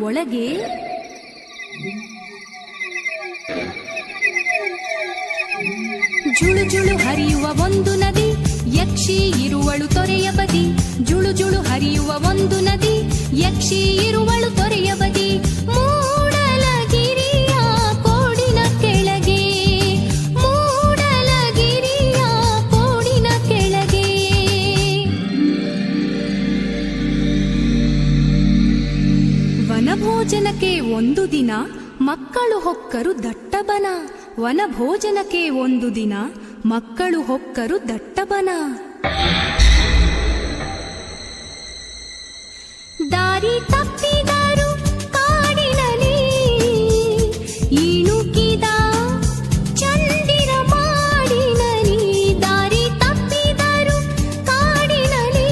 ಒಳಗೆ ಜುಳು ಜುಳು ಹರಿಯುವ ಒಂದು ನದಿ, ಯಕ್ಷಿ ಇರುವಳು ತೊರೆಯ ಬದಿ. ಜುಳು ಜುಳು ಹರಿಯುವ ಒಂದು ನದಿ, ಯಕ್ಷಿ ಇರುವಳು ತೊರೆಯ ಬದಿ. ಮೂಡಲಗಿರಿಯ ಕೋಡಿನ ಕೆಳಗೆ, ಮೂಡಲಗಿರಿಯ ಕೋಡಿನ ಕೆಳಗೆ. ವನಭೋಜನಕ್ಕೆ ಒಂದು ದಿನ ಮಕ್ಕಳು ಹೊಕ್ಕರು ದಟ್ಟಬನ. ವನಭೋಜನಕ್ಕೆ ಒಂದು ದಿನ ಮಕ್ಕಳು ಹೊಕ್ಕರು ದಟ್ಟಬನ. ದಾರಿ ತಪ್ಪಿದರು ಕಾಡಿನಲ್ಲಿ, ಇಣುಕಿದ ಚಂದಿರ ಮಾಡಿನಲ್ಲಿ. ದಾರಿ ತಪ್ಪಿದರು ಕಾಡಿನಲ್ಲಿ,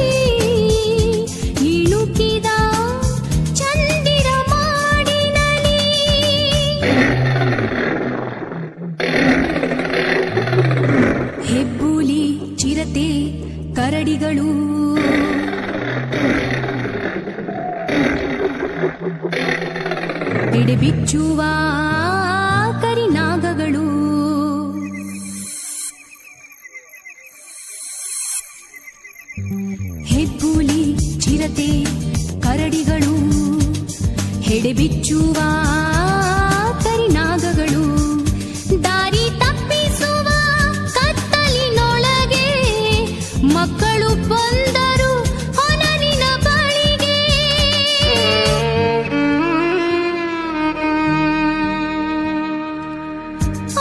ಇಣುಕಿದ ಚಂದಿರ ಮಾಡಿನಲ್ಲಿ. ಹೆಬ್ಬುಲಿ, ಚಿರತೆ, ಕರಡಿಗಳು, ಎಡೆಬಿಚ್ಚುವ ಕರಿನಾಗಗಳು, ಹೆಬ್ಬುಲಿ, ಚಿರತೆ, ಕರಡಿಗಳು, ಎಡೆಬಿಚ್ಚುವ ಕರಿನಾಗಗಳು. ದಾರಿ ತಪ್ಪಿಸುವ ಕತ್ತಲಿನೊಳಗೆ ಮಕ್ಕಳು ಬಂದರು ಹೊನಲಿನ ಬಳಿಗೆ.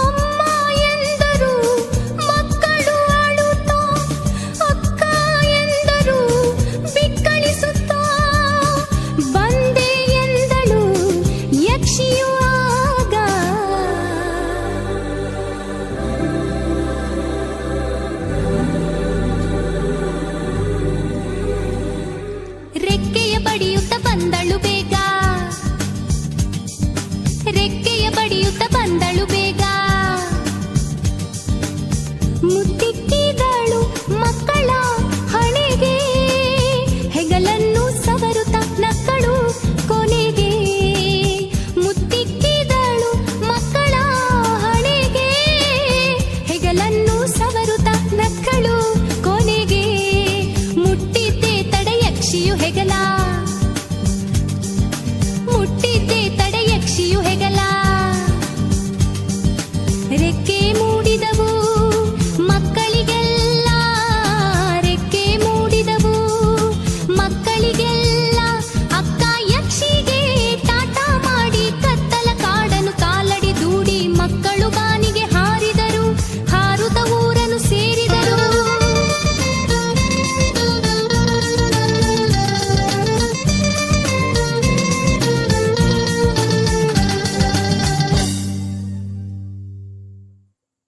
ಅಮ್ಮ ಎಂದರು ಮಕ್ಕಳು ಅಳುತ್ತಾ, ಅಕ್ಕ ಎಂದರು ಬಿಕ್ಕಳಿಸುತ್ತಾ. ಬಂದೆ ಎಂದಳು ಯಕ್ಷಿಯು ಆಗ, ರೆಕ್ಕೆಯ ಬಡಿಯುತ್ತ ಬಂದಳು ಬೇಗ, ರೆಕ್ಕೆಯ ಬಡಿಯುತ್ತ ಬಂದಳು ಬೇಗ. ಮುತ್ತಿಟ್ಟಿದಳು ಮಕ್ಕಳ ಹಣೆಗೆ, ಹೆಗಲನ್ನು ಸವರುತ್ತ ನಕ್ಕಳು ಕೊನೆಗೆ. ಮುತ್ತಿಟ್ಟಿದಳು ಮಕ್ಕಳ ಹಣೆಗೆ, ಹೆಗಲನ್ನು ಸವರುತ್ತ ನಕ್ಕಳು